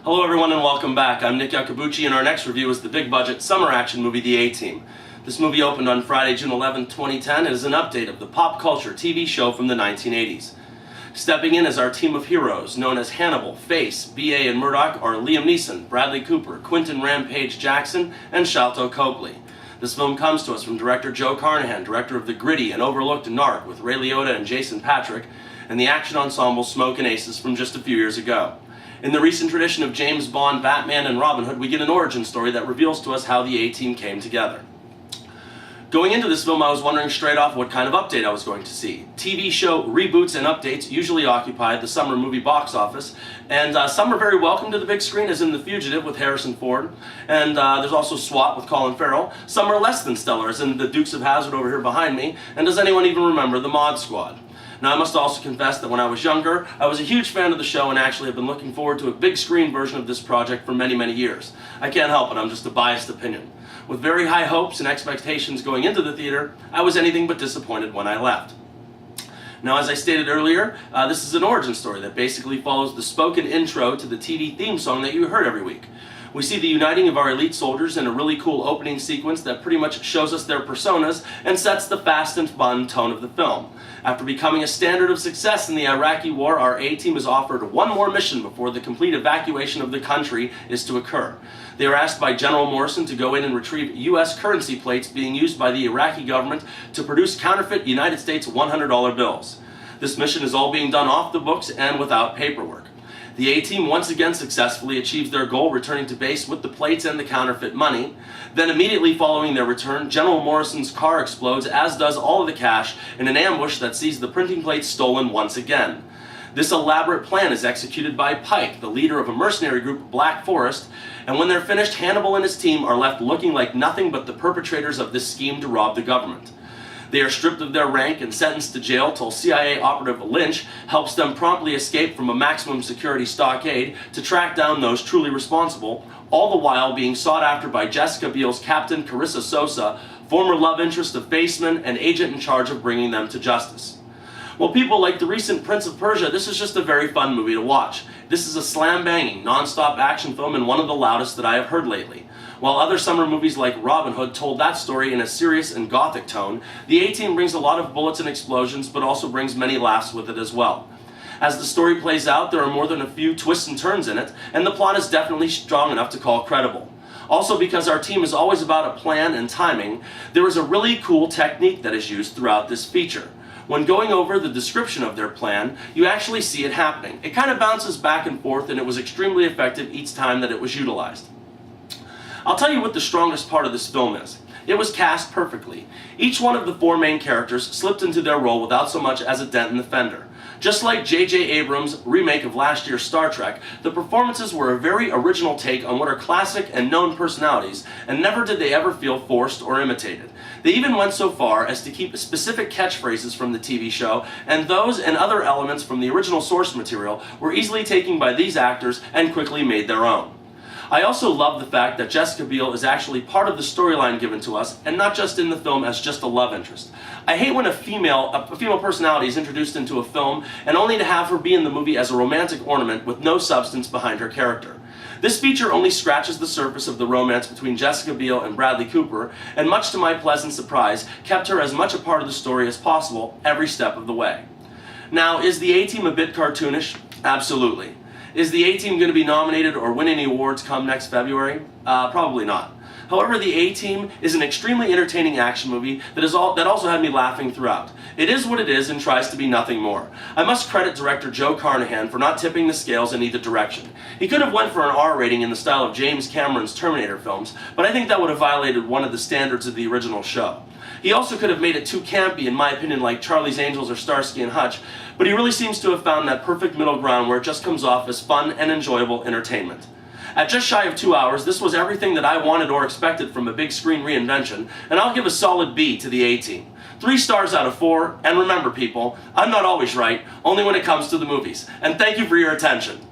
Hello everyone and welcome back. I'm Nick Yakabuchi and our next review is the big budget summer action movie The A-Team. This movie opened on Friday, June 11, 2010 and is an update of the pop culture TV show from the 1980s. Stepping in as our team of heroes, known as Hannibal, Face, B.A. and Murdoch, are Liam Neeson, Bradley Cooper, Quentin Rampage Jackson, and Sharlto Copley. This film comes to us from director Joe Carnahan, director of the gritty and overlooked Narc with Ray Liotta and Jason Patric, and the action ensemble Smokin' Aces from just a few years ago. In the recent tradition of James Bond, Batman, and Robin Hood, we get an origin story that reveals to us how the A-Team came together. Going into this film, I was wondering straight off what kind of update I was going to see. TV show reboots and updates usually occupy the summer movie box office, and some are very welcome to the big screen, as in The Fugitive with Harrison Ford, and there's also SWAT with Colin Farrell. Some are less than stellar, as in The Dukes of Hazzard over here behind me, and does anyone even remember The Mod Squad? Now, I must also confess that when I was younger, I was a huge fan of the show and actually have been looking forward to a big screen version of this project for many, many years. I can't help it, I'm just a biased opinion. With very high hopes and expectations going into the theater, I was anything but disappointed when I left. Now, as I stated earlier, this is an origin story that basically follows the spoken intro to the TV theme song that you heard every week. We see the uniting of our elite soldiers in a really cool opening sequence that pretty much shows us their personas and sets the fast and fun tone of the film. After becoming a standard of success in the Iraqi war, our A-Team is offered one more mission before the complete evacuation of the country is to occur. They are asked by General Morrison to go in and retrieve U.S. currency plates being used by the Iraqi government to produce counterfeit United States $100 bills. This mission is all being done off the books and without paperwork. The A-Team once again successfully achieves their goal, returning to base with the plates and the counterfeit money. Then immediately following their return, General Morrison's car explodes, as does all of the cash, in an ambush that sees the printing plates stolen once again. This elaborate plan is executed by Pike, the leader of a mercenary group, Black Forest, and when they're finished, Hannibal and his team are left looking like nothing but the perpetrators of this scheme to rob the government. They are stripped of their rank and sentenced to jail till CIA operative Lynch helps them promptly escape from a maximum security stockade to track down those truly responsible, all the while being sought after by Jessica Biel's Captain Carissa Sosa, former love interest of Faceman and agent in charge of bringing them to justice. Well, people like the recent Prince of Persia, this is just a very fun movie to watch. This is a slam-banging, non-stop action film and one of the loudest that I have heard lately. While other summer movies like Robin Hood told that story in a serious and gothic tone, The A-Team brings a lot of bullets and explosions, but also brings many laughs with it as well. As the story plays out, there are more than a few twists and turns in it, and the plot is definitely strong enough to call credible. Also, because our team is always about a plan and timing, there is a really cool technique that is used throughout this feature. When going over the description of their plan, you actually see it happening. It kind of bounces back and forth, and it was extremely effective each time that it was utilized. I'll tell you what the strongest part of this film is. It was cast perfectly. Each one of the four main characters slipped into their role without so much as a dent in the fender. Just like J.J. Abrams' remake of last year's Star Trek, the performances were a very original take on what are classic and known personalities, and never did they ever feel forced or imitated. They even went so far as to keep specific catchphrases from the TV show, and those and other elements from the original source material were easily taken by these actors and quickly made their own. I also love the fact that Jessica Biel is actually part of the storyline given to us, and not just in the film as just a love interest. I hate when a female personality is introduced into a film and only to have her be in the movie as a romantic ornament with no substance behind her character. This feature only scratches the surface of the romance between Jessica Biel and Bradley Cooper, and much to my pleasant surprise, kept her as much a part of the story as possible every step of the way. Now, is the A-Team a bit cartoonish? Absolutely. Is the A-Team going to be nominated or win any awards come next February? Probably not. However, the A-Team is an extremely entertaining action movie that also had me laughing throughout. It is what it is and tries to be nothing more. I must credit director Joe Carnahan for not tipping the scales in either direction. He could have went for an R rating in the style of James Cameron's Terminator films, but I think that would have violated one of the standards of the original show. He also could have made it too campy, in my opinion, like Charlie's Angels or Starsky and Hutch, but he really seems to have found that perfect middle ground where it just comes off as fun and enjoyable entertainment. At just shy of 2 hours, this was everything that I wanted or expected from a big screen reinvention, and I'll give a solid B to the A-Team. 3 stars out of 4, and remember people, I'm not always right, only when it comes to the movies. And thank you for your attention.